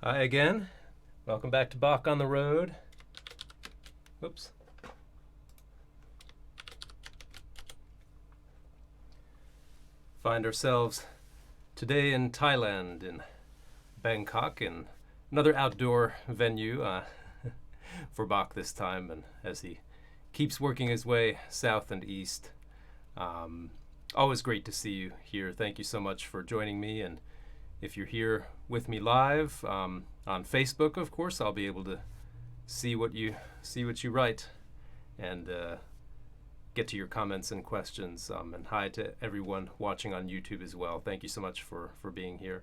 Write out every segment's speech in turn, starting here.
Hi again. Welcome back to Bach on the Road. Whoops. Find ourselves today in Thailand, in Bangkok, in another outdoor venue for Bach this time, and as he keeps working his way south and east. Always great to see you here. Thank you so much for joining me, and if you're here with me live on Facebook, of course, I'll be able to see what you write and get to your comments and questions. And hi to everyone watching on YouTube as well. Thank you so much for being here.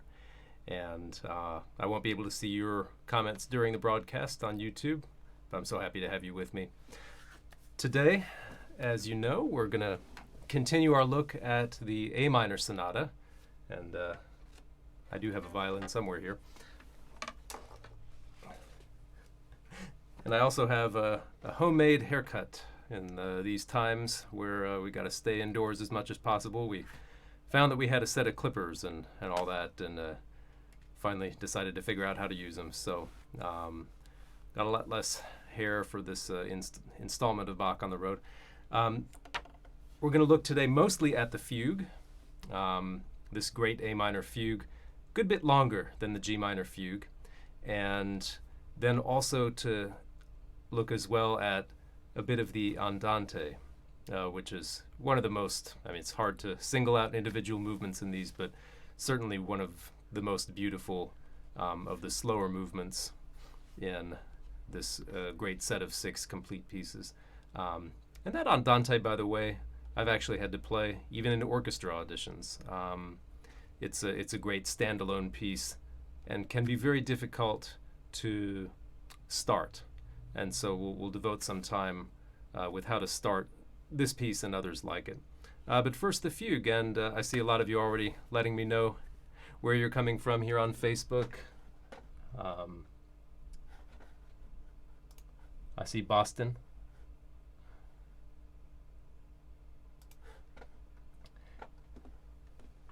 And I won't be able to see your comments during the broadcast on YouTube, but I'm so happy to have you with me. Today, as you know, we're going to continue our look at the A minor sonata, and I do have a violin somewhere here. And I also have a homemade haircut in these times where we got to stay indoors as much as possible. We found that we had a set of clippers and all that, and finally decided to figure out how to use them. So got a lot less hair for this installment of Bach on the Road. We're going to look today mostly at the Fugue, this great A minor Fugue, good bit longer than the G minor Fugue, and then also to look as well at a bit of the Andante, which is one of the most, it's hard to single out individual movements in these, but certainly one of the most beautiful of the slower movements in this great set of 6 complete pieces. And that Andante, by the way, I've actually had to play even in orchestra auditions. It's a great standalone piece and can be very difficult to start. And so we'll devote some time with how to start this piece and others like it. But first the Fugue, and I see a lot of you already letting me know where you're coming from here on Facebook. I see Boston.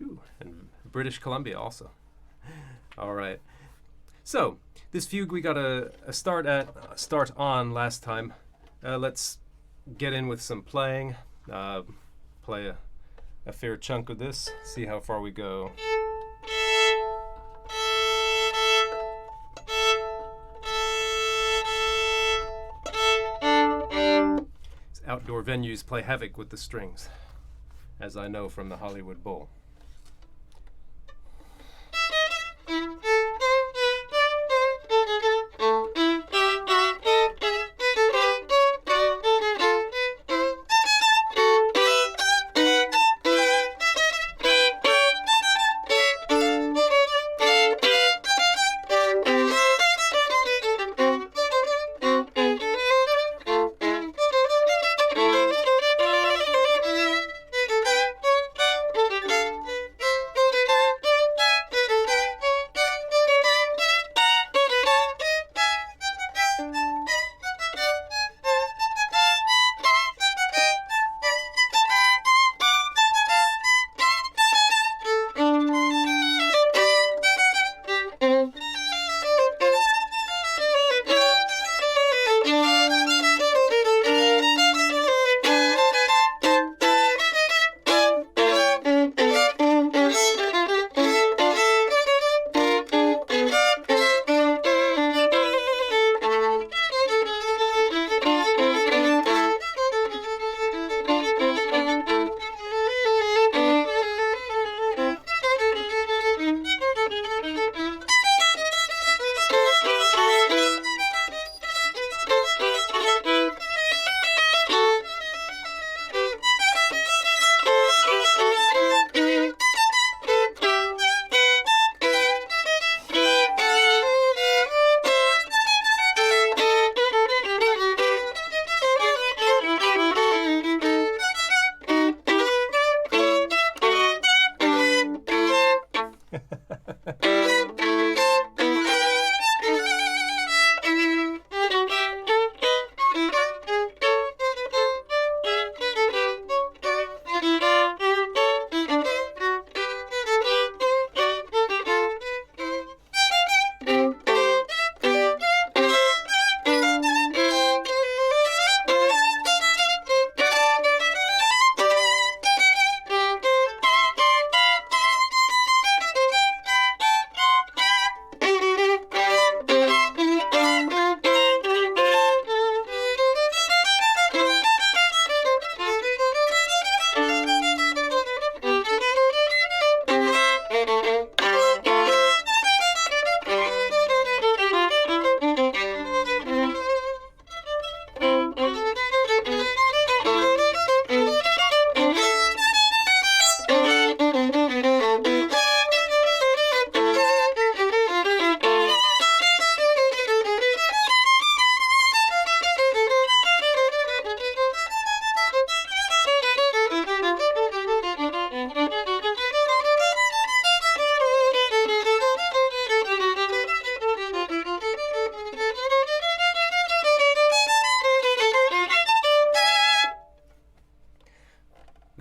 Ooh, and British Columbia also. All right. So this Fugue we got a start on last time. Let's get in with some playing. Play a fair chunk of this. See how far we go. These outdoor venues play havoc with the strings, as I know from the Hollywood Bowl.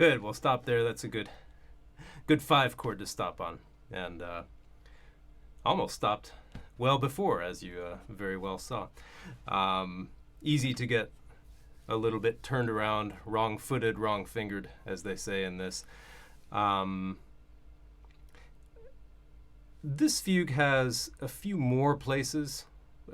Good. We'll stop there. That's a good 5 chord to stop on, and almost stopped well before, as you very well saw. Easy to get a little bit turned around, wrong-footed, wrong-fingered, as they say in this. This fugue has a few more places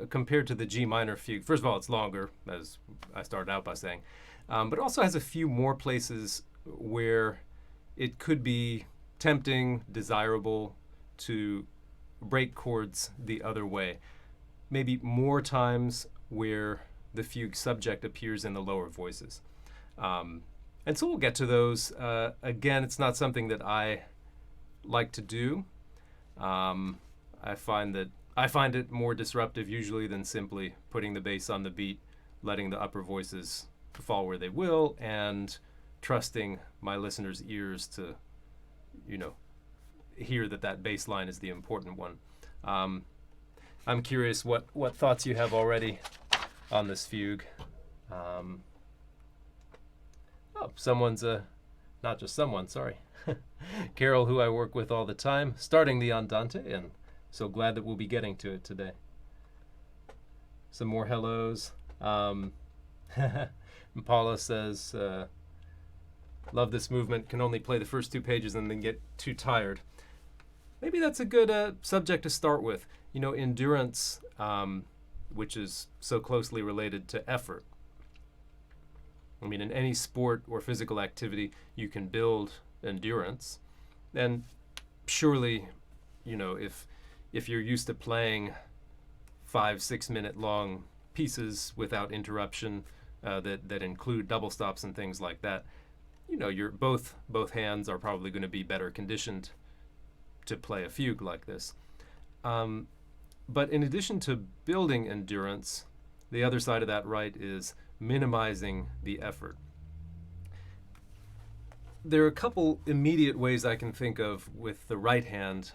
compared to the G minor fugue. First of all, it's longer, as I started out by saying, but also has a few more places where it could be tempting, desirable to break chords the other way. Maybe more times where the fugue subject appears in the lower voices. And so we'll get to those. Again, it's not something that I like to do. I find it more disruptive usually than simply putting the bass on the beat, letting the upper voices fall where they will, and trusting my listeners' ears to, hear that bass line is the important one. I'm curious what thoughts you have already on this fugue. Someone's not just someone, sorry. Carol, who I work with all the time, starting the Andante, and so glad that we'll be getting to it today. Some more hellos. Paula says, love this movement, can only play the first 2 pages and then get too tired. Maybe that's a good subject to start with. Endurance, which is so closely related to effort. I mean, in any sport or physical activity, you can build endurance. And surely, if you're used to playing 5-6 minute long pieces without interruption that include double stops and things like that, your both hands are probably going to be better conditioned to play a fugue like this. But in addition to building endurance, the other side of that right is minimizing the effort. There are a couple immediate ways I can think of with the right hand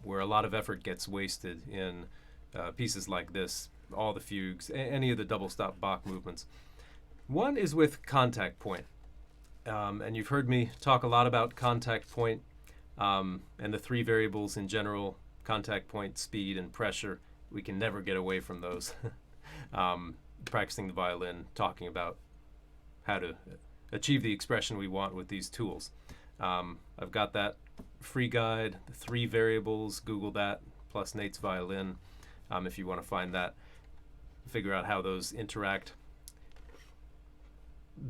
where a lot of effort gets wasted in pieces like this, all the fugues, any of the double stop Bach movements. One is with contact point. And you've heard me talk a lot about contact point and the 3 variables in general: contact point, speed, and pressure. We can never get away from those. Practicing the violin, talking about how to achieve the expression we want with these tools. I've got that free guide, the 3 variables, Google that, plus Nate's violin, if you want to find that, figure out how those interact.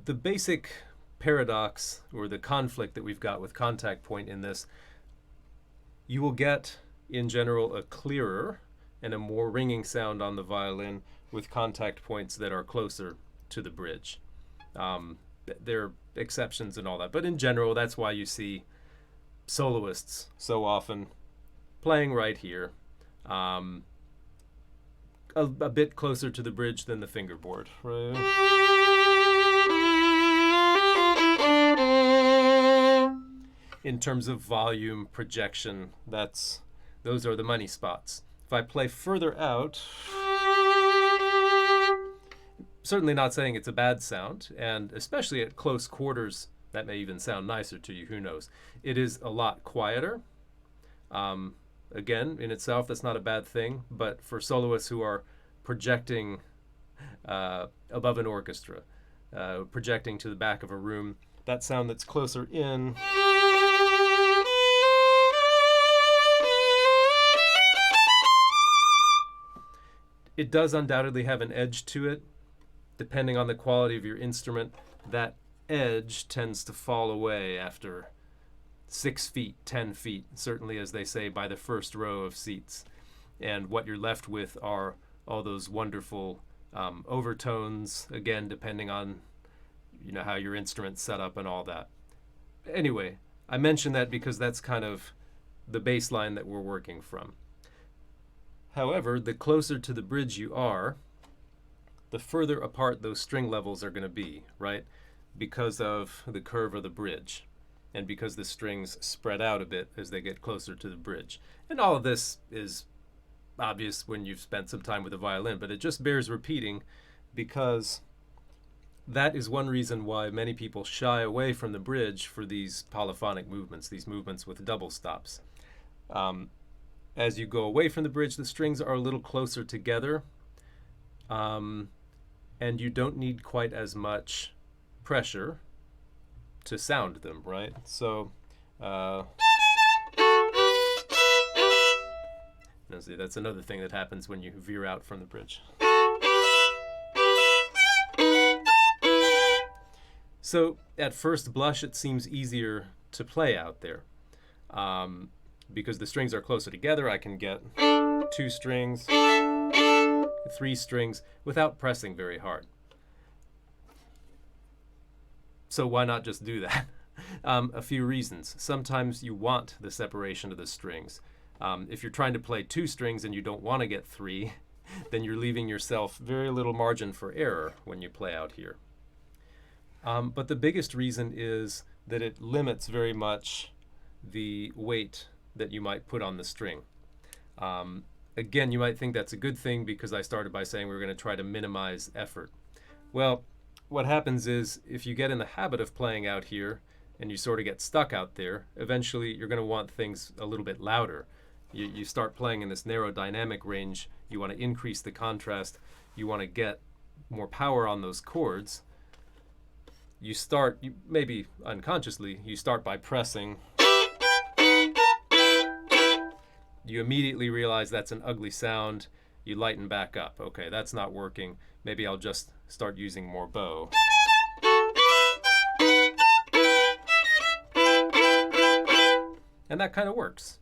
The basic paradox, or the conflict that we've got with contact point in this, you will get in general a clearer and a more ringing sound on the violin with contact points that are closer to the bridge. There are exceptions and all that, but in general, that's why you see soloists so often playing right here, a bit closer to the bridge than the fingerboard. In terms of volume, projection, those are the money spots. If I play further out, certainly not saying it's a bad sound, and especially at close quarters, that may even sound nicer to you, who knows. It is a lot quieter. Again, in itself, that's not a bad thing, but for soloists who are projecting above an orchestra, projecting to the back of a room, that sound that's closer in it does undoubtedly have an edge to it. Depending on the quality of your instrument, that edge tends to fall away after 6 feet, 10 feet, certainly, as they say, by the first row of seats. And what you're left with are all those wonderful overtones, again, depending on how your instrument's set up and all that. Anyway, I mention that because that's kind of the baseline that we're working from. However, the closer to the bridge you are, the further apart those string levels are going to be, right? Because of the curve of the bridge, and because the strings spread out a bit as they get closer to the bridge. And all of this is obvious when you've spent some time with a violin, but it just bears repeating because that is one reason why many people shy away from the bridge for these polyphonic movements, these movements with double stops. As you go away from the bridge, the strings are a little closer together, and you don't need quite as much pressure to sound them, right? So, see, that's another thing that happens when you veer out from the bridge. So at first blush, it seems easier to play out there. Because the strings are closer together, I can get 2 strings, 3 strings without pressing very hard. So why not just do that? A few reasons. Sometimes you want the separation of the strings. If you're trying to play 2 strings and you don't want to get 3, then you're leaving yourself very little margin for error when you play out here. But the biggest reason is that it limits very much the weight that you might put on the string. Again, you might think that's a good thing because I started by saying we were going to try to minimize effort. Well, what happens is if you get in the habit of playing out here and you sort of get stuck out there, eventually you're going to want things a little bit louder. You start playing in this narrow dynamic range. You want to increase the contrast. You want to get more power on those chords. Maybe unconsciously, you start by pressing. You immediately realize that's an ugly sound. You lighten back up. Okay, that's not working. Maybe I'll just start using more bow. And that kind of works.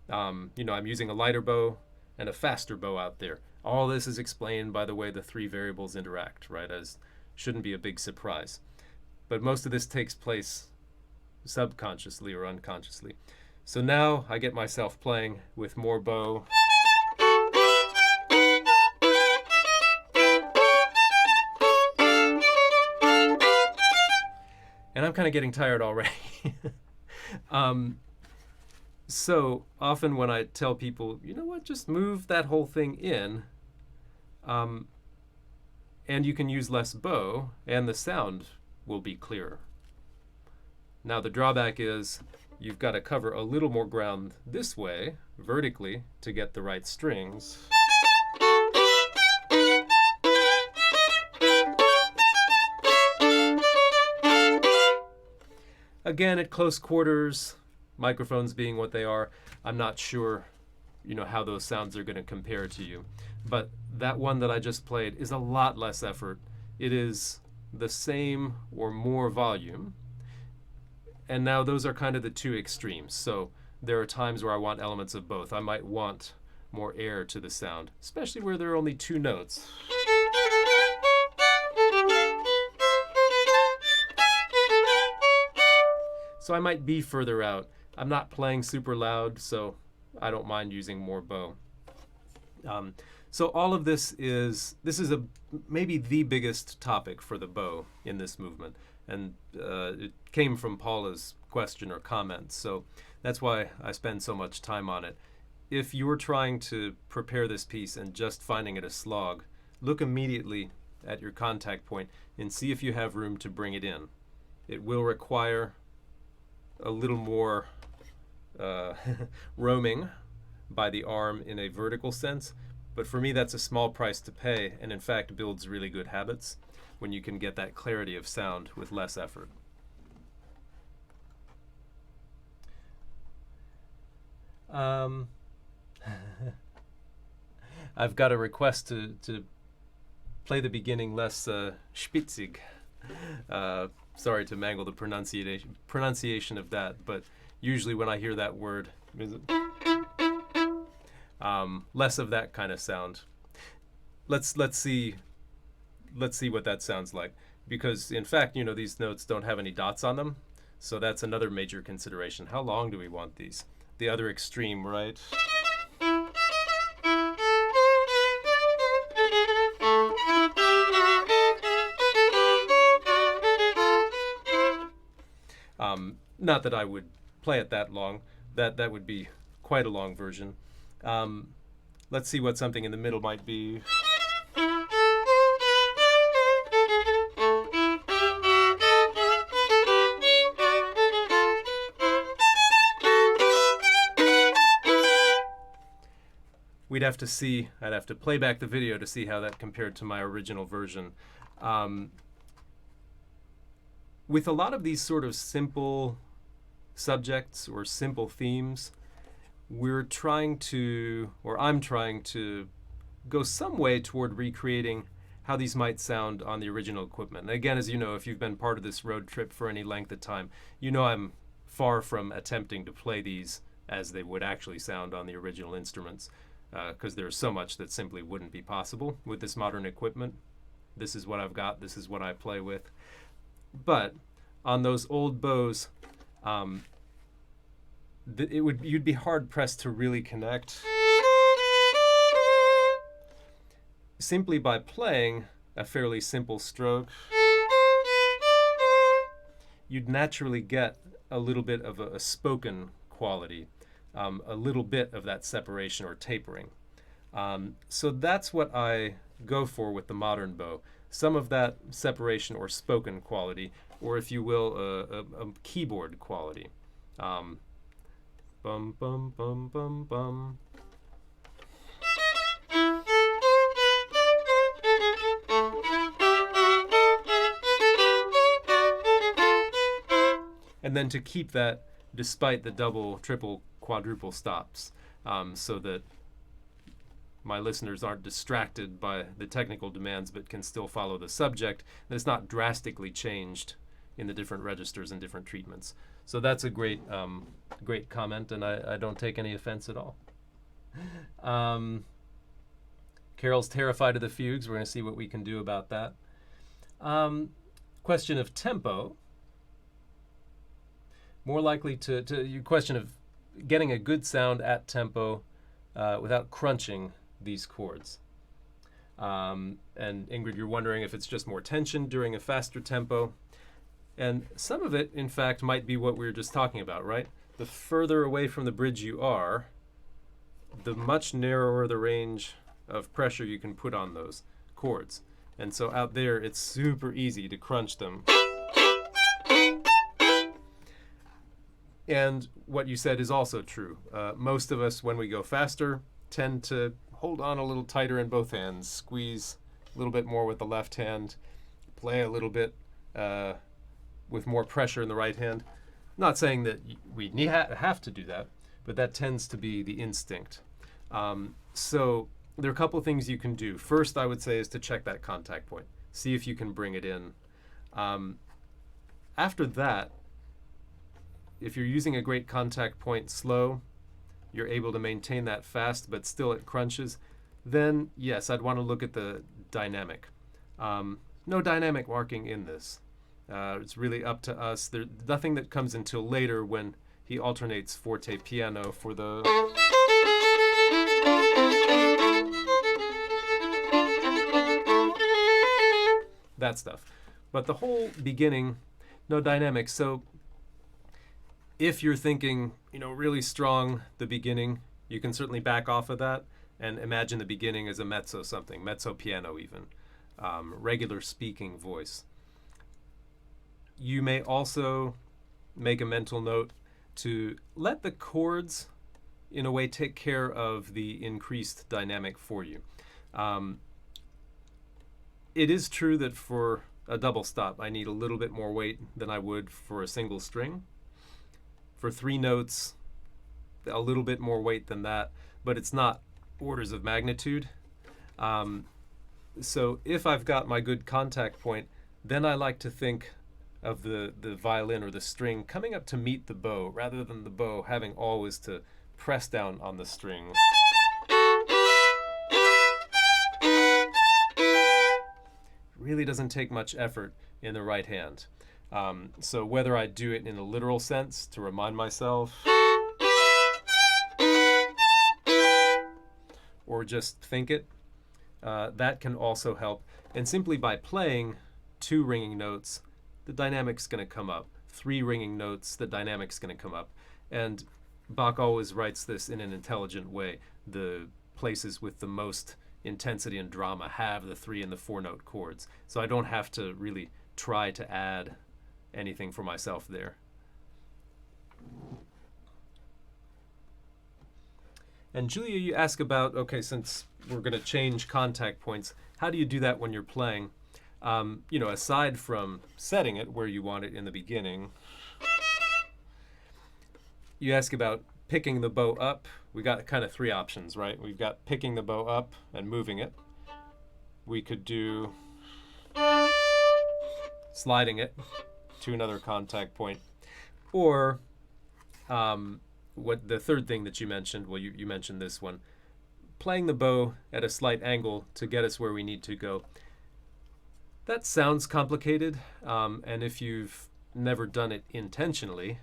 I'm using a lighter bow and a faster bow out there. All this is explained by the way the 3 variables interact, right? As shouldn't be a big surprise. But most of this takes place subconsciously or unconsciously. So now I get myself playing with more bow. And I'm kind of getting tired already. So often when I tell people, you know what, just move that whole thing in, and you can use less bow, and the sound will be clearer. Now the drawback is you've got to cover a little more ground this way, vertically, to get the right strings. Again, at close quarters, microphones being what they are, I'm not sure, how those sounds are going to compare to you. But that one that I just played is a lot less effort. It is the same or more volume. And now those are kind of the 2 extremes. So there are times where I want elements of both. I might want more air to the sound, especially where there are only 2 notes. So I might be further out. I'm not playing super loud, so I don't mind using more bow. So all of this is maybe the biggest topic for the bow in this movement. And it came from Paula's question or comment, so that's why I spend so much time on it. If you're trying to prepare this piece and just finding it a slog, look immediately at your contact point and see if you have room to bring it in. It will require a little more roaming by the arm in a vertical sense, but for me that's a small price to pay, and in fact builds really good habits when you can get that clarity of sound with less effort. I've got a request to play the beginning less spitzig. Sorry to mangle the pronunciation of that, but usually when I hear that word, less of that kind of sound. Let's see what that sounds like, because in fact, these notes don't have any dots on them, so that's another major consideration. How long do we want these? The other extreme, right? Not that I would play it that long. That would be quite a long version. Let's see what something in the middle might be. we'd have to see, I'd have to play back the video to see how that compared to my original version. With a lot of these sort of simple subjects or simple themes, we're trying to, or I'm trying to, go some way toward recreating how these might sound on the original equipment. And again, as you know, if you've been part of this road trip for any length of time, you know I'm far from attempting to play these as they would actually sound on the original instruments, because there's so much that simply wouldn't be possible with this modern equipment. This is what I've got, this is what I play with. But on those old bows, you'd be hard pressed to really connect simply by playing a fairly simple stroke. You'd naturally get a little bit of a spoken quality, a little bit of that separation or tapering. So that's what I go for with the modern bow. Some of that separation or spoken quality, or if you will, a keyboard quality. Bum, bum, bum, bum, bum. And then to keep that despite the double, triple, quadruple stops, so that my listeners aren't distracted by the technical demands but can still follow the subject, that it's not drastically changed in the different registers and different treatments. So that's a great comment, and I don't take any offense at all. Carol's terrified of the fugues. We're going to see what we can do about that. Question of tempo. More likely to your question of getting a good sound at tempo without crunching these chords. And Ingrid, you're wondering if it's just more tension during a faster tempo. And some of it, in fact, might be what we were just talking about, right? The further away from the bridge you are, the much narrower the range of pressure you can put on those chords. And so out there, it's super easy to crunch them. And what you said is also true. Most of us, when we go faster, tend to hold on a little tighter in both hands, squeeze a little bit more with the left hand, play a little bit with more pressure in the right hand. Not saying that we have to do that, but that tends to be the instinct. So there are a couple of things you can do. First, I would say, is to check that contact point. See if you can bring it in. After that, if you're using a great contact point slow, you're able to maintain that fast, but still it crunches, then yes, I'd want to look at the dynamic. No dynamic marking in this. It's really up to us. There's nothing that comes until later when he alternates forte piano for the... that stuff. But the whole beginning, no dynamic. So if you're thinking, really strong, the beginning, you can certainly back off of that and imagine the beginning as a mezzo something, mezzo piano even, regular speaking voice. You may also make a mental note to let the chords, in a way, take care of the increased dynamic for you. It is true that for a double stop, I need a little bit more weight than I would for a single string. For 3 notes, a little bit more weight than that, but it's not orders of magnitude. So if I've got my good contact point, then I like to think of the violin or the string coming up to meet the bow, rather than the bow having always to press down on the string. Really doesn't take much effort in the right hand. So whether I do it in a literal sense to remind myself, or just think it, that can also help. And simply by playing 2 ringing notes, the dynamic's going to come up. 3 ringing notes, the dynamic's going to come up. And Bach always writes this in an intelligent way. The places with the most intensity and drama have the 3 and the 4 note chords. So I don't have to really try to add anything for myself there. And Julia, you ask about, okay, since we're going to change contact points, how do you do that when you're playing? Aside from setting it where you want it in the beginning, you ask about picking the bow up. We got kind of three options, right? We've got picking the bow up and moving it. We could do sliding it to another contact point. Or what the third thing that you mentioned, well, you mentioned this one, playing the bow at a slight angle to get us where we need to go. That sounds complicated, and if you've never done it intentionally,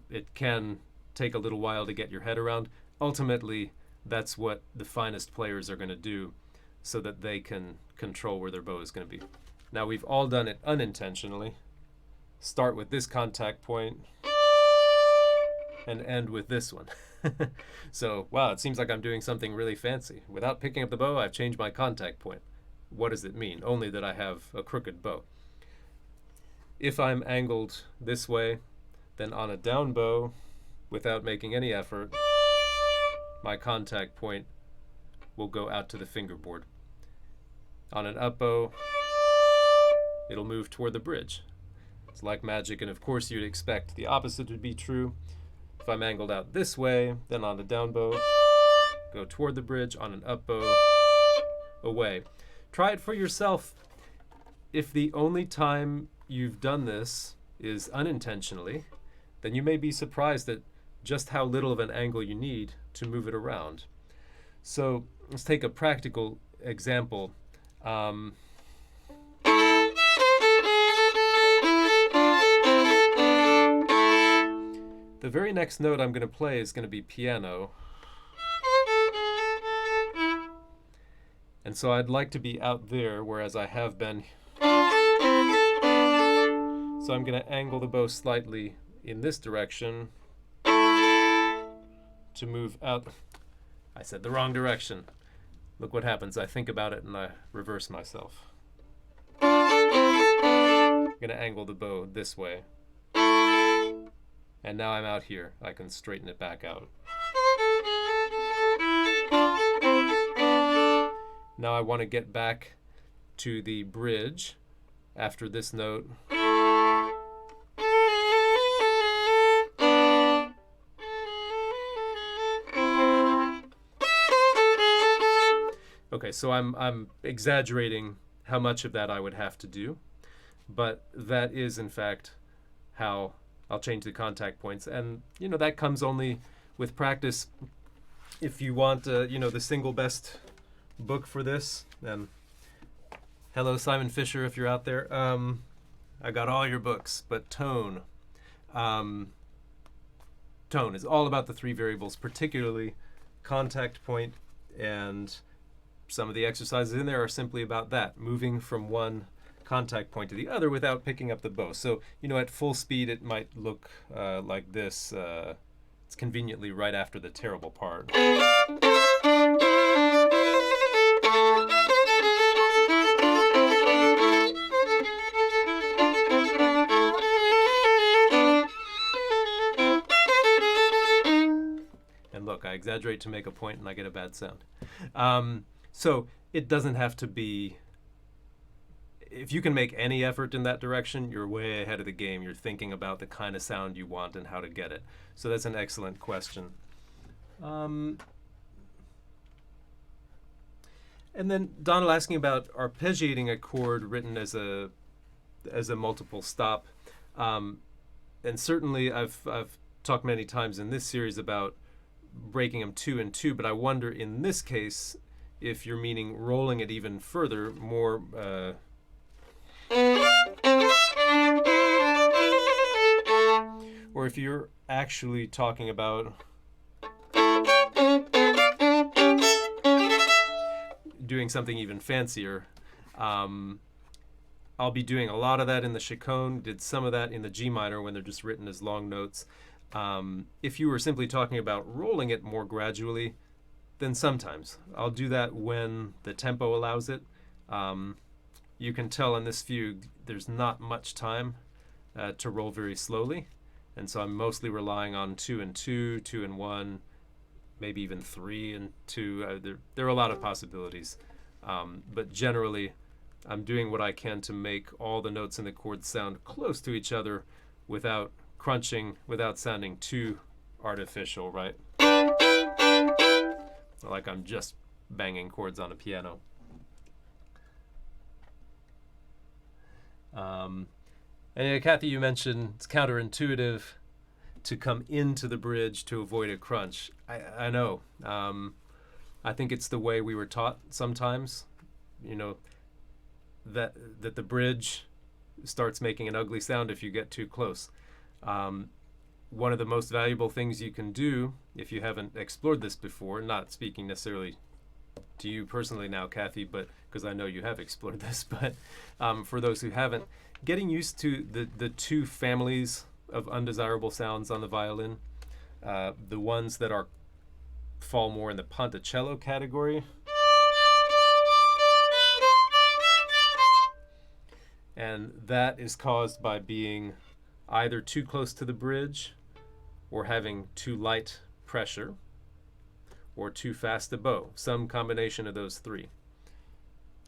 it can take a little while to get your head around. Ultimately, that's what the finest players are going to do so that they can control where their bow is going to be. Now, we've all done it unintentionally. Start with this contact point and end with this one. So, wow, it seems like I'm doing something really fancy. Without picking up the bow, I've changed my contact point. What does it mean? Only that I have a crooked bow. If I'm angled this way, then on a down bow, without making any effort, my contact point will go out to the fingerboard. On an up bow, it'll move toward the bridge. It's like magic, and of course you'd expect the opposite to be true. If I'm angled out this way, then on the down bow, go toward the bridge, on an up bow, away. Try it for yourself. If the only time you've done this is unintentionally, then you may be surprised at just how little of an angle you need to move it around. So let's take a practical example. The very next note I'm going to play is going to be piano. And so I'd like to be out there, whereas I have been. So I'm going to angle the bow slightly in this direction to move out. I said the wrong direction. Look what happens. I think about it and I reverse myself. I'm going to angle the bow this way. And now I'm out here. I can straighten it back out. Now I want to get back to the bridge after this note. Okay, so I'm exaggerating how much of that I would have to do, but that is in fact how I'll change the contact points, and that comes only with practice. If you want, the single best book for this, and hello Simon Fisher if you're out there. I got all your books, but Tone. Tone is all about the three variables, particularly contact point, and some of the exercises in there are simply about that, moving from one contact point to the other without picking up the bow. So, at full speed it might look like this. It's conveniently right after the terrible part. And look, I exaggerate to make a point and I get a bad sound. So it doesn't have to be. If you can make any effort in that direction, you're way ahead of the game. You're thinking about the kind of sound you want and how to get it. So that's an excellent question. And then Donald asking about arpeggiating a chord written as a multiple stop. And certainly I've talked many times in this series about breaking them 2 and 2, but I wonder in this case if you're meaning rolling it even further, more or if you're actually talking about doing something even fancier. I'll be doing a lot of that in the chaconne, did some of that in the G minor when they're just written as long notes. If you were simply talking about rolling it more gradually, then sometimes I'll do that when the tempo allows it. You can tell in this fugue there's not much time to roll very slowly, and so I'm mostly relying on 2 and 2, 2 and 1, maybe even 3 and 2. There are a lot of possibilities. But generally, I'm doing what I can to make all the notes in the chords sound close to each other without crunching, without sounding too artificial, right? Like I'm just banging chords on a piano. And Kathy, you mentioned it's counterintuitive to come into the bridge to avoid a crunch. I know. I think it's the way we were taught sometimes, that the bridge starts making an ugly sound if you get too close. One of the most valuable things you can do, if you haven't explored this before, not speaking necessarily to you personally now, Kathy, but because I know you have explored this, but for those who haven't, getting used to the 2 families of undesirable sounds on the violin, the ones that fall more in the ponticello category, and that is caused by being either too close to the bridge, or having too light pressure, or too fast a bow. Some combination of those 3.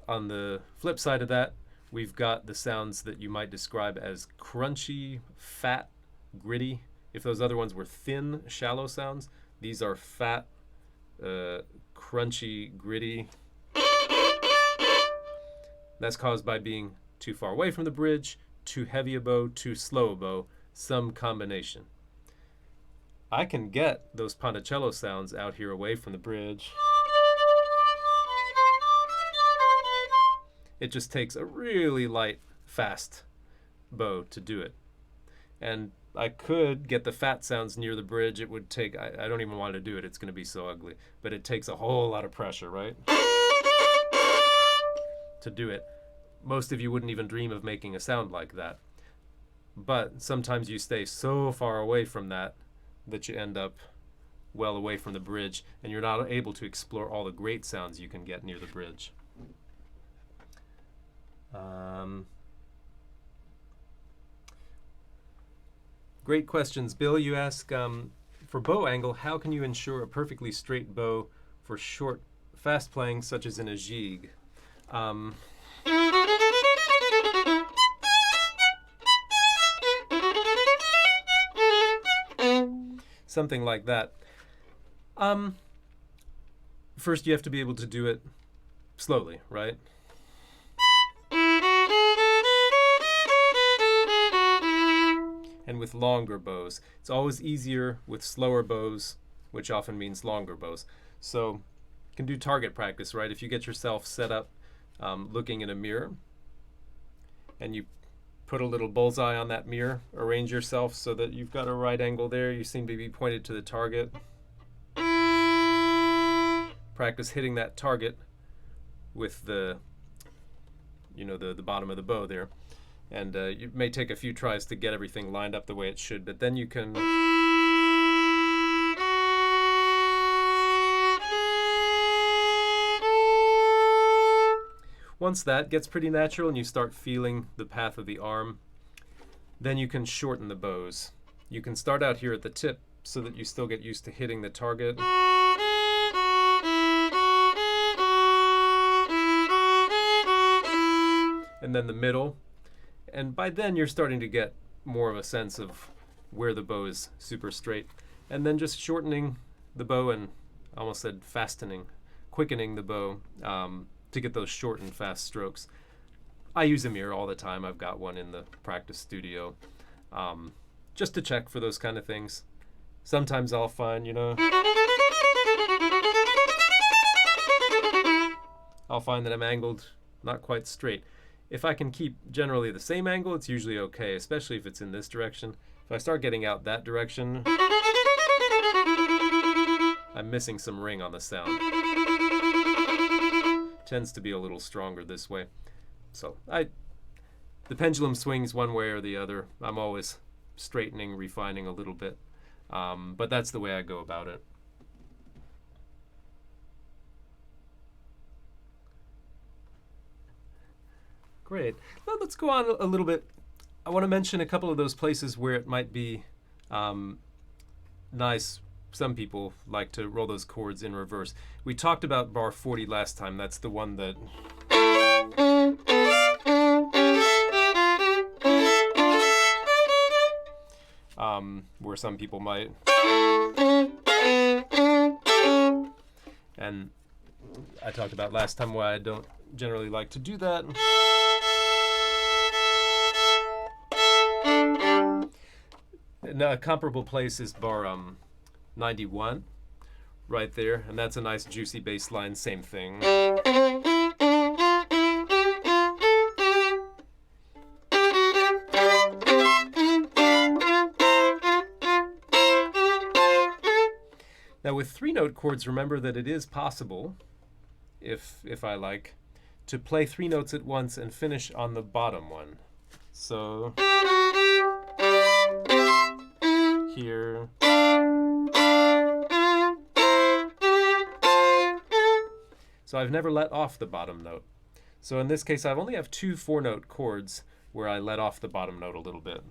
On the flip side of that, we've got the sounds that you might describe as crunchy, fat, gritty. If those other ones were thin, shallow sounds, these are fat, crunchy, gritty. That's caused by being too far away from the bridge, too heavy a bow, too slow a bow, some combination. I can get those ponticello sounds out here away from the bridge. It just takes a really light, fast bow to do it. And I could get the fat sounds near the bridge. It would take, I don't even want to do it. It's going to be so ugly. But it takes a whole lot of pressure, right? To do it. Most of you wouldn't even dream of making a sound like that. But sometimes you stay so far away from that you end up well away from the bridge, and you're not able to explore all the great sounds you can get near the bridge. Great questions. Bill, you ask, for bow angle, how can you ensure a perfectly straight bow for short, fast playing, such as in a gigue? Something like that. First, you have to be able to do it slowly, right? And with longer bows. It's always easier with slower bows, which often means longer bows. So you can do target practice, right? If you get yourself set up looking in a mirror, and you put a little bullseye on that mirror, arrange yourself so that you've got a right angle there, you seem to be pointed to the target. Practice hitting that target with the bottom of the bow there. And it may take a few tries to get everything lined up the way it should, but then you can once that gets pretty natural and you start feeling the path of the arm, then you can shorten the bows. You can start out here at the tip so that you still get used to hitting the target. And then the middle. And by then you're starting to get more of a sense of where the bow is super straight. And then just shortening the bow and I almost said quickening the bow to get those short and fast strokes. I use a mirror all the time. I've got one in the practice studio just to check for those kind of things. Sometimes I'll find, I'll find that I'm angled not quite straight. If I can keep generally the same angle, it's usually okay, especially if it's in this direction. If I start getting out that direction, I'm missing some ring on the sound. Tends to be a little stronger this way. So the pendulum swings one way or the other. I'm always straightening, refining a little bit. But that's the way I go about it. Great. Well, let's go on a little bit. I want to mention a couple of those places where it might be nice some people like to roll those chords in reverse. We talked about bar 40 last time. That's the one that where some people might. And I talked about last time why I don't generally like to do that. Now, a comparable place is bar 91, right there, and that's a nice juicy bass line, same thing. Now with 3-note chords, remember that it is possible, if I like, to play 3 notes at once and finish on the bottom one. So here. So I've never let off the bottom note. So in this case, I only have 2 4-note chords where I let off the bottom note a little bit.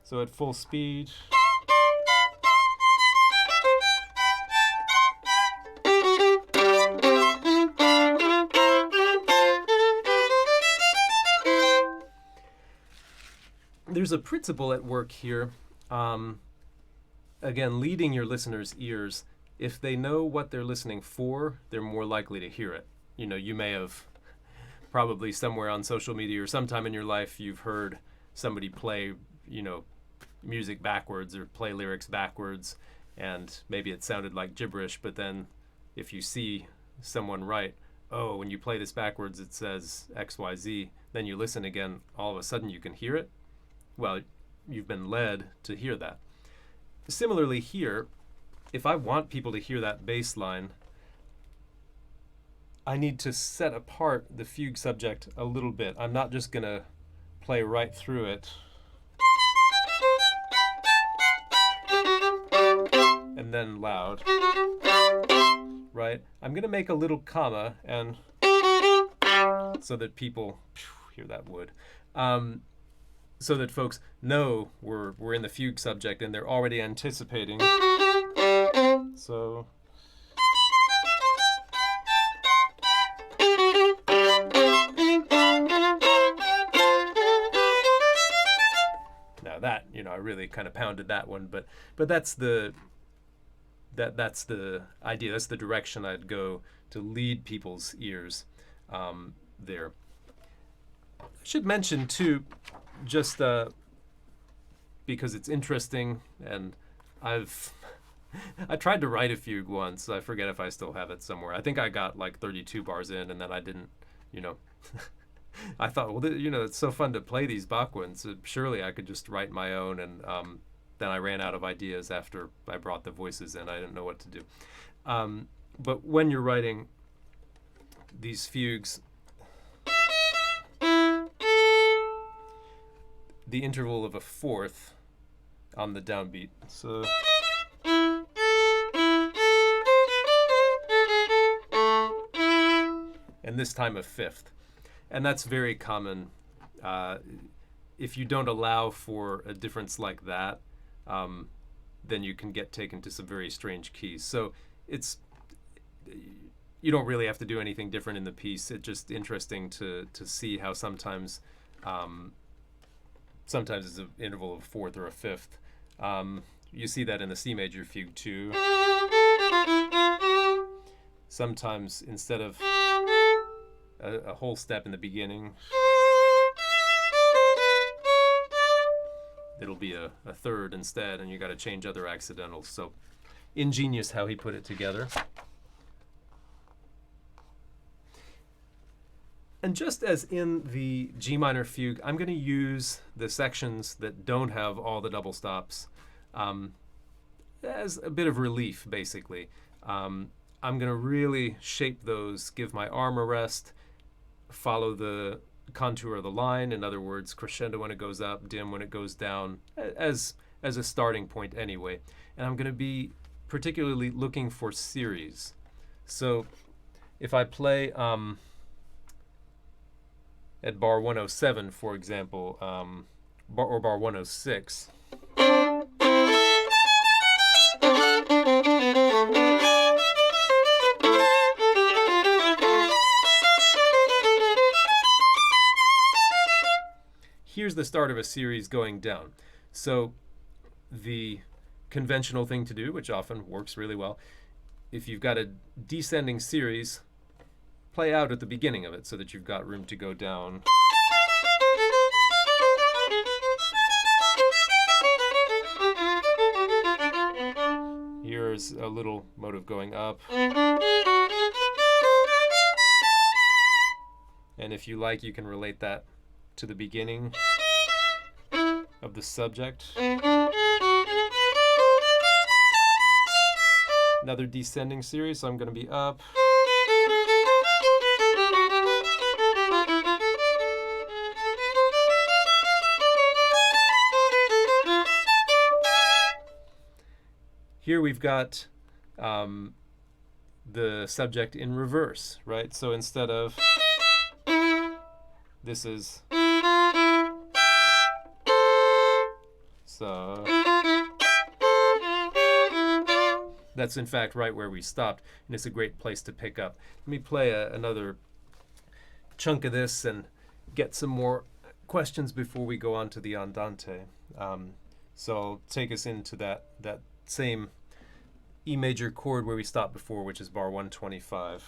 So at full speed. There's a principle at work here. Again, leading your listeners' ears. If they know what they're listening for, they're more likely to hear it. You know, you may have probably somewhere on social media or sometime in your life you've heard somebody play, you know, music backwards or play lyrics backwards, and maybe it sounded like gibberish, but then if you see someone write, oh, when you play this backwards it says XYZ, then you listen again, all of a sudden you can hear it. Well, you've been led to hear that. Similarly here, if I want people to hear that bass line, I need to set apart the fugue subject a little bit. I'm not just going to play right through it and then loud, right? I'm going to make a little comma, and so that people hear that wood. So that folks know we're in the fugue subject and they're already anticipating. So now that, you know, I really kind of pounded that one, but that's the idea. That's the direction I'd go to lead people's ears there. I should mention too, just because it's interesting, and I tried to write a fugue once. I forget if I still have it somewhere. I think I got like 32 bars in, and then I didn't, you know. I thought, well, you know, it's so fun to play these Bach ones. Surely I could just write my own, and then I ran out of ideas after I brought the voices in. I didn't know what to do. But when you're writing these fugues, the interval of a fourth on the downbeat. So and this time a fifth. And that's very common. If you don't allow for a difference like that, then you can get taken to some very strange keys. So you don't really have to do anything different in the piece. It's just interesting to see how sometimes it's an interval of a fourth or a fifth. You see that in the C major fugue too. Sometimes instead of a whole step in the beginning, it'll be a third instead, and you got to change other accidentals. So ingenious how he put it together. And just as in the G minor fugue, I'm going to use the sections that don't have all the double stops as a bit of relief, basically. I'm going to really shape those, give my arm a rest, follow the contour of the line. In other words, crescendo when it goes up, dim when it goes down, as a starting point anyway. And I'm going to be particularly looking for series. So if I play at bar 107, for example, bar 106. Here's the start of a series going down. So the conventional thing to do, which often works really well, if you've got a descending series, play out at the beginning of it so that you've got room to go down. Here's a little motive going up. And if you like, you can relate that to the beginning of the subject. Another descending series, so I'm going to be up. Here we've got the subject in reverse, right? So instead of this is so. That's in fact right where we stopped, and it's a great place to pick up. Let me play another chunk of this and get some more questions before we go on to the Andante. So I'll take us into that same E major chord where we stopped before, which is bar 125.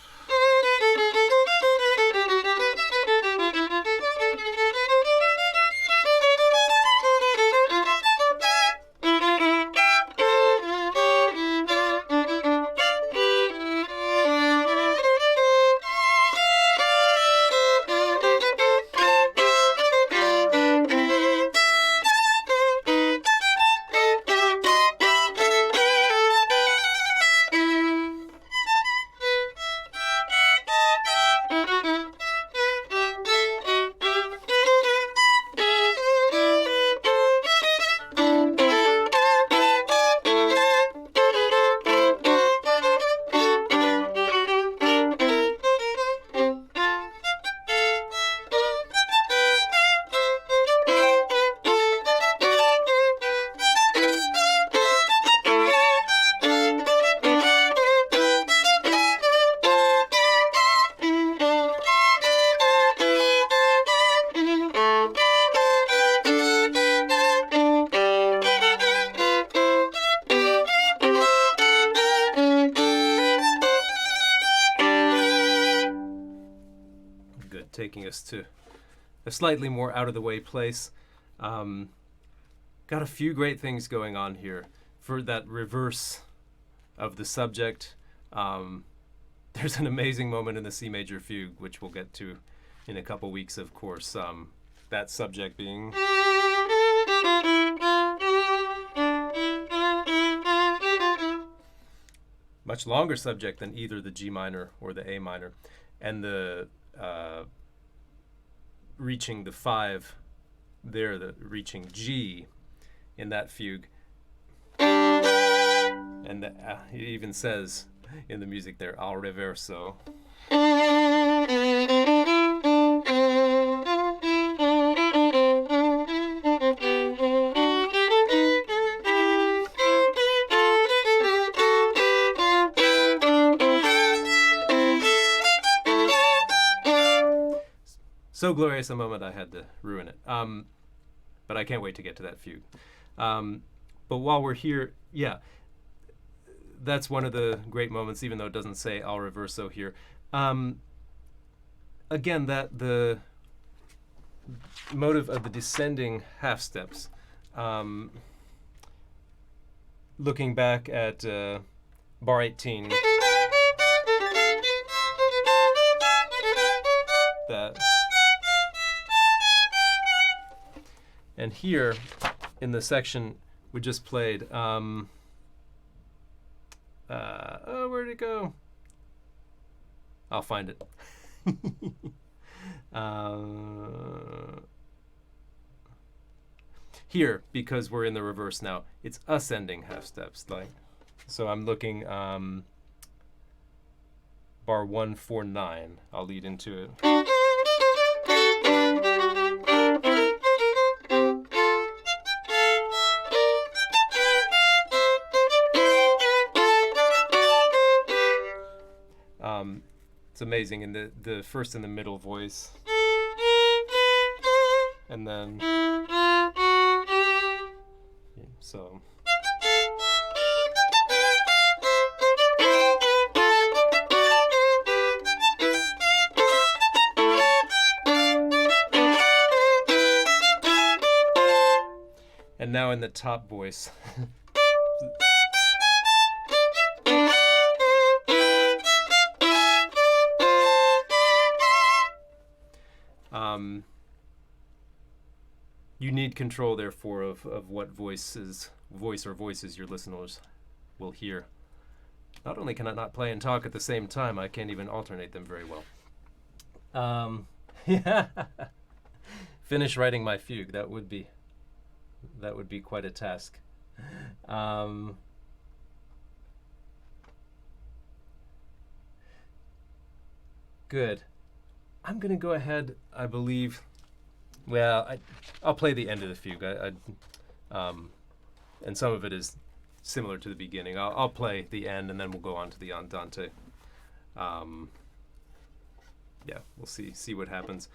Taking us to a slightly more out-of-the-way place. Got a few great things going on here. For that reverse of the subject, there's an amazing moment in the C major fugue, which we'll get to in a couple weeks, of course. That subject being... much longer subject than either the G minor or the A minor. And the reaching the 5 there, reaching G in that fugue. And it even says in the music there, al reverso. So glorious a moment I had to ruin it. But I can't wait to get to that fugue. But while we're here, yeah, that's one of the great moments, even though it doesn't say al reverso here. Again, that the motive of the descending half steps. Looking back at bar 18, that. And here, in the section we just played, oh, where'd it go? I'll find it. Here, because we're in the reverse now, it's ascending half steps. So I'm looking bar 149. I'll lead into it. It's amazing. In the first and the middle voice, and then so. And now in the top voice. You need control, therefore, of what voice or voices your listeners will hear. Not only can I not play and talk at the same time, I can't even alternate them very well. Yeah. Finish writing my fugue. That would be quite a task. Good. I'm going to go ahead, I believe. Well, I'll play the end of the fugue. And some of it is similar to the beginning. I'll play the end, and then we'll go on to the Andante. Yeah, we'll see what happens.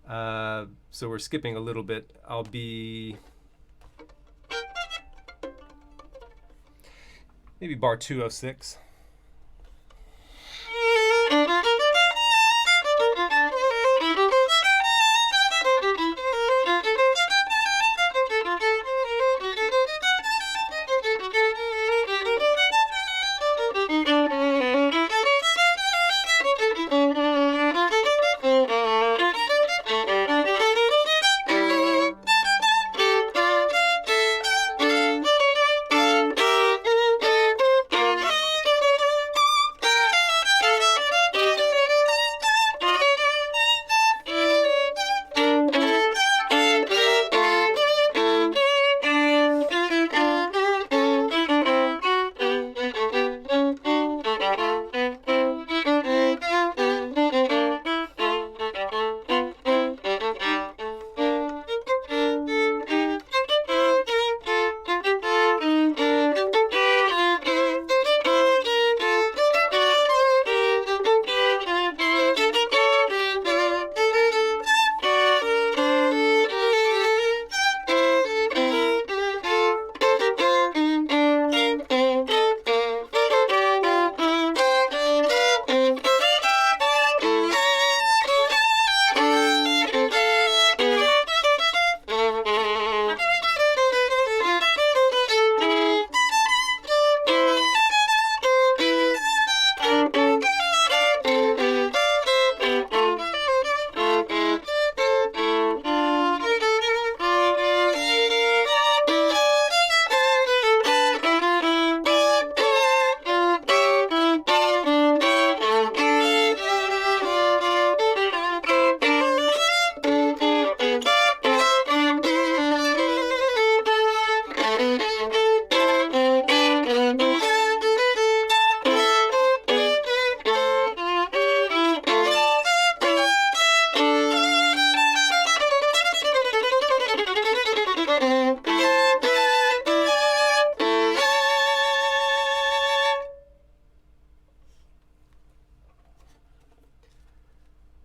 So we're skipping a little bit. I'll be maybe bar 206.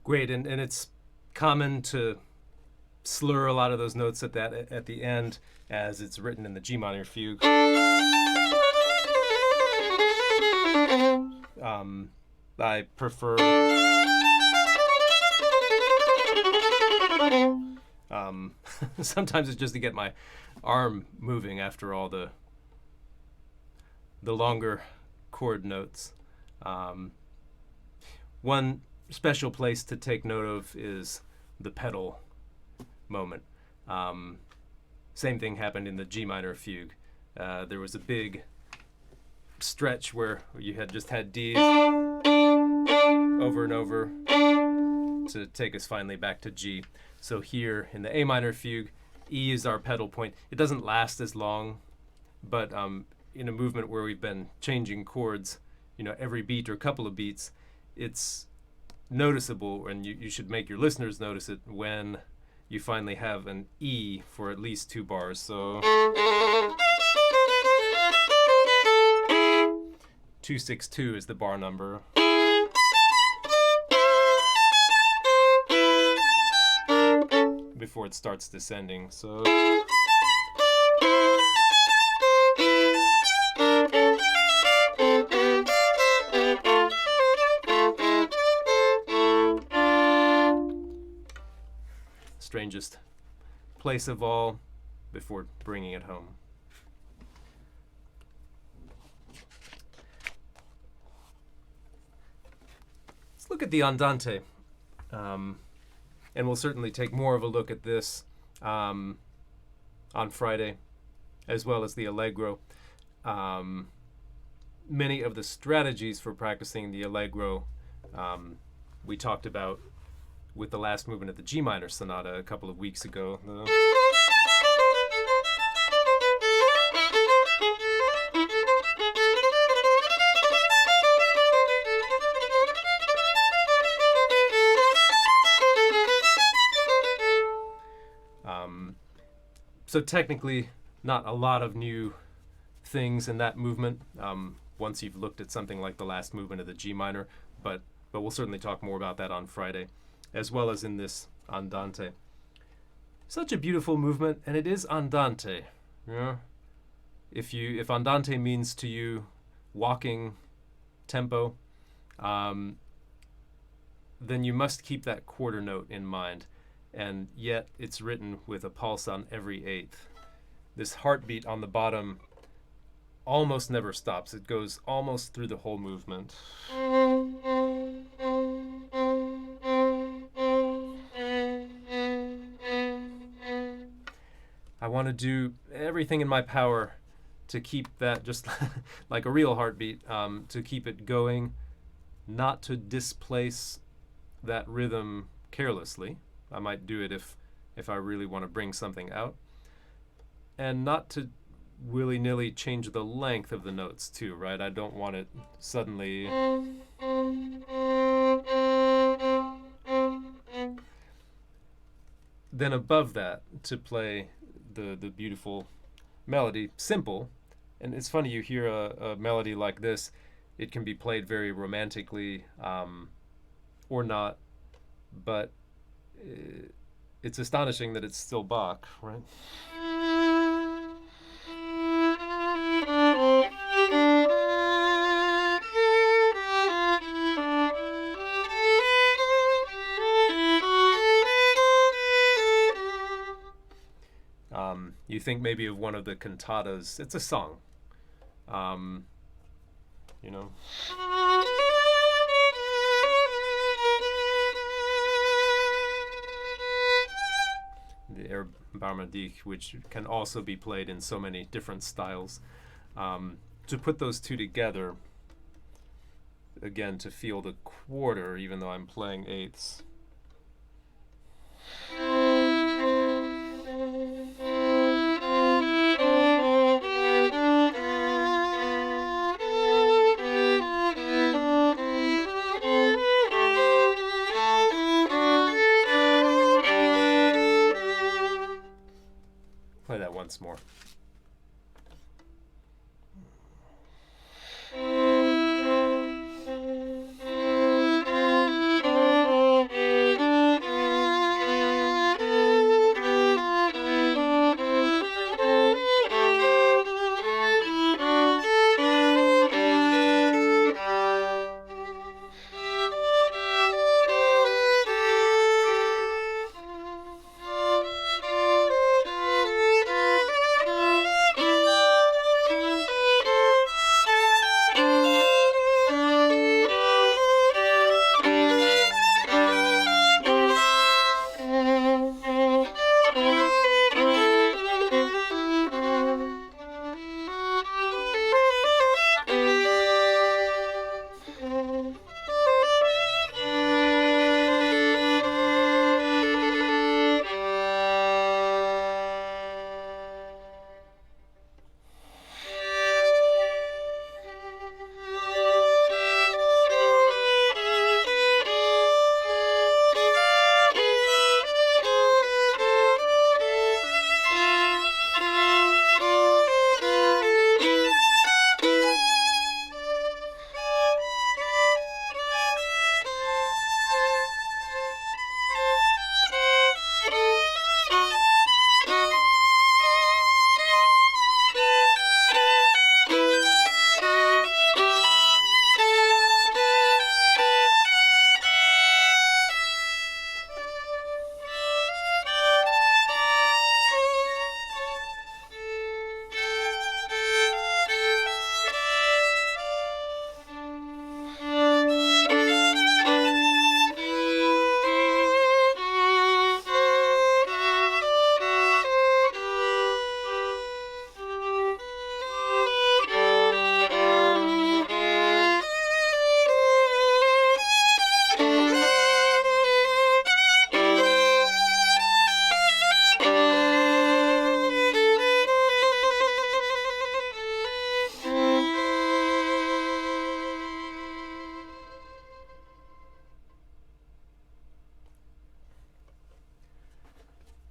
Great, and it's common to slur a lot of those notes at the end, as it's written in the G minor fugue. I prefer sometimes it's just to get my arm moving after all the longer chord notes. One special place to take note of is the pedal moment. Same thing happened in the G minor fugue. There was a big stretch where you had D over and over to take us finally back to G. So here in the A minor fugue, E is our pedal point. It doesn't last as long, but in a movement where we've been changing chords, every beat or couple of beats, it's noticeable, and you should make your listeners notice it when you finally have an E for at least 2 bars. So 262 is the bar number. before it starts descending. So strangest place of all before bringing it home. Let's look at the Andante. And we'll certainly take more of a look at this on Friday, as well as the Allegro. Many of the strategies for practicing the Allegro we talked about with the last movement of the G minor sonata a couple of weeks ago. So technically, not a lot of new things in that movement once you've looked at something like the last movement of the G minor, but we'll certainly talk more about that on Friday, as well as in this Andante. Such a beautiful movement, and it is Andante. Yeah? If Andante means to you walking tempo, then you must keep that quarter note in mind. And yet it's written with a pulse on every eighth. This heartbeat on the bottom almost never stops. It goes almost through the whole movement. I want to do everything in my power to keep that just like a real heartbeat, to keep it going, not to displace that rhythm carelessly. I might do it if I really want to bring something out. And not to willy-nilly change the length of the notes too, right? I don't want it suddenly... Then above that, to play the beautiful melody, simple. And it's funny, you hear a melody like this, it can be played very romantically or not, but it's astonishing that it's still Bach, right? You think maybe of one of the cantatas. It's a song, you know. The Erbarmdich, which can also be played in so many different styles. To put those two together, again, to feel the quarter, even though I'm playing eighths. Play that once more.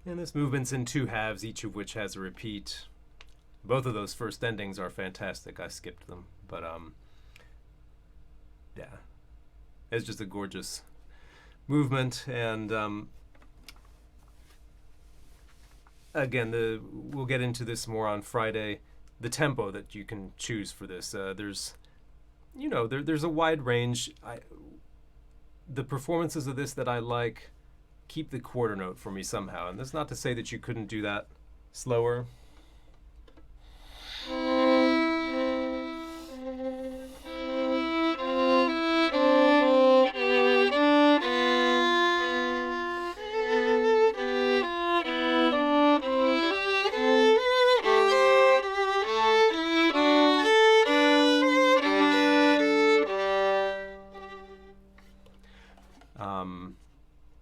And this movement's in two halves, each of which has a repeat. Both of those first endings are fantastic. I skipped them, but yeah, it's just a gorgeous movement. And again, we'll get into this more on Friday. The tempo that you can choose for this, there's a wide range. The performances of this that I like keep the quarter note for me somehow, and that's not to say that you couldn't do that slower.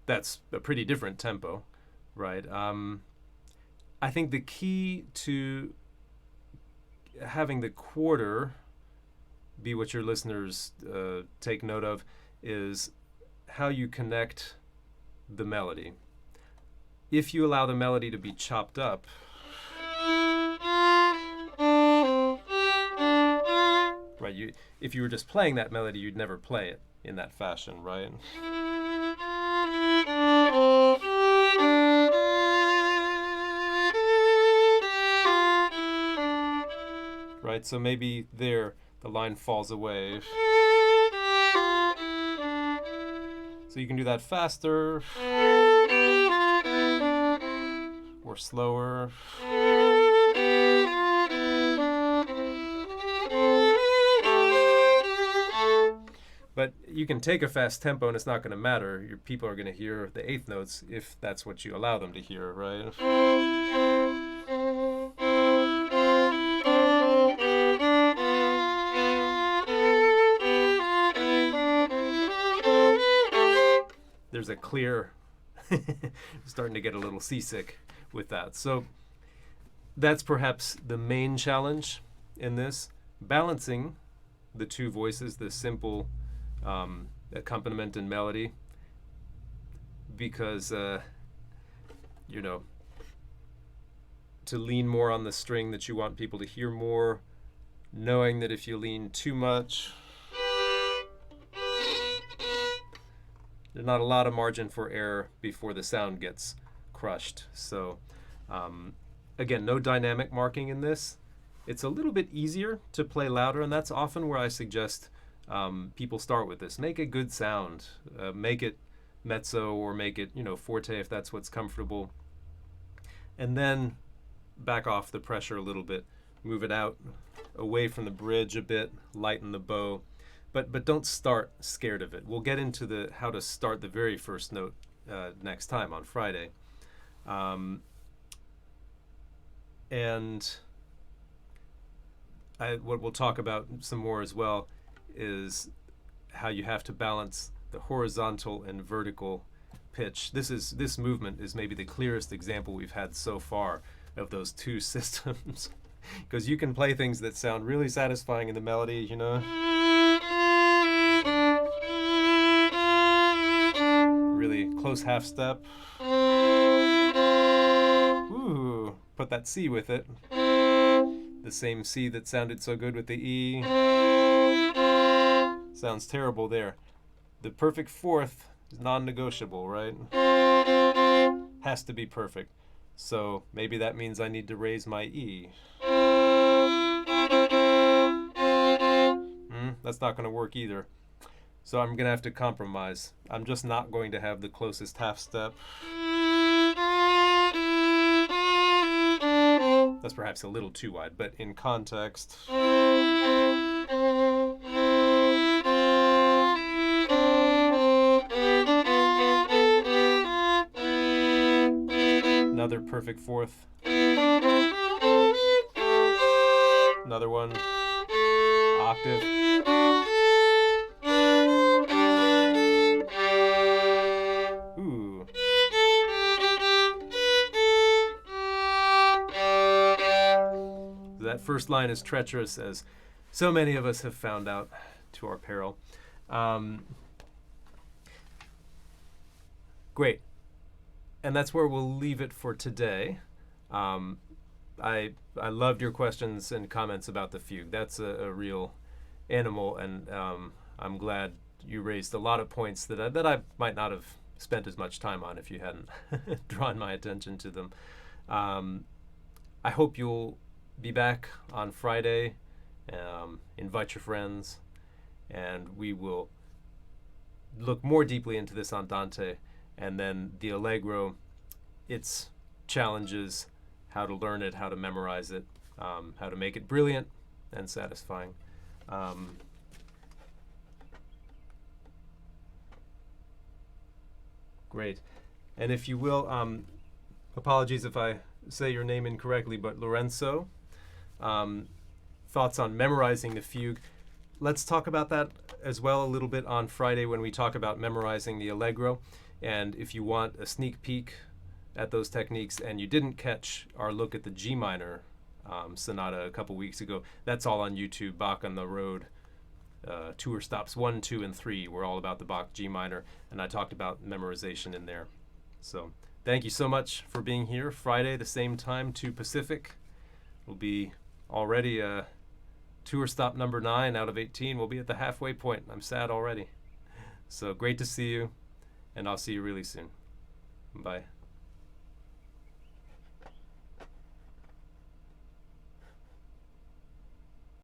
That's a pretty different tempo, right? I think the key to having the quarter be what your listeners take note of is how you connect the melody. If you allow the melody to be chopped up, right? If you were just playing that melody, you'd never play it in that fashion, right? Right, so maybe there the line falls away. So you can do that faster or slower. But you can take a fast tempo and it's not going to matter. Your people are going to hear the eighth notes if that's what you allow them to hear, right? There's a clear, starting to get a little seasick with that. So that's perhaps the main challenge in this, balancing the two voices, the simple accompaniment and melody, because to lean more on the string that you want people to hear more, knowing that if you lean too much, there's not a lot of margin for error before the sound gets crushed. So again, no dynamic marking in this. It's a little bit easier to play louder, and that's often where I suggest people start with this. Make a good sound. Make it mezzo or make it forte if that's what's comfortable. And then back off the pressure a little bit. Move it out away from the bridge a bit. Lighten the bow. But don't start scared of it. We'll get into how to start the very first note next time on Friday. And what we'll talk about some more as well is how you have to balance the horizontal and vertical pitch. This movement is maybe the clearest example we've had so far of those two systems, because you can play things that sound really satisfying in the melody, really close half step. Ooh, put that C with it. The same C that sounded so good with the E. Sounds terrible there. The perfect fourth is non-negotiable, right? Has to be perfect. So maybe that means I need to raise my E. That's not going to work either. So I'm going to have to compromise. I'm just not going to have the closest half step. That's perhaps a little too wide, but in context. Another perfect fourth. Another one. Octave. Ooh. That first line is treacherous, as so many of us have found out to our peril. Great. And that's where we'll leave it for today. Um, I loved your questions and comments about the fugue. That's a real animal, and I'm glad you raised a lot of points that I might not have spent as much time on if you hadn't drawn my attention to them. Um, I hope you'll be back on Friday. Invite your friends, and we will look more deeply into this Andante, and then the Allegro, its challenges, how to learn it, how to memorize it, how to make it brilliant and satisfying. Great. And if you will, apologies if I say your name incorrectly, but Lorenzo, thoughts on memorizing the fugue. Let's talk about that as well a little bit on Friday when we talk about memorizing the Allegro. And if you want a sneak peek at those techniques and you didn't catch our look at the G minor sonata a couple weeks ago, that's all on YouTube. Bach on the Road tour stops 1, 2, and 3 were all about the Bach G minor, and I talked about memorization in there. So thank you so much for being here. Friday, the same time, 2 Pacific. Will be already tour stop number 9 out of 18. We'll be at the halfway point. I'm sad already. So great to see you, and I'll see you really soon. Bye.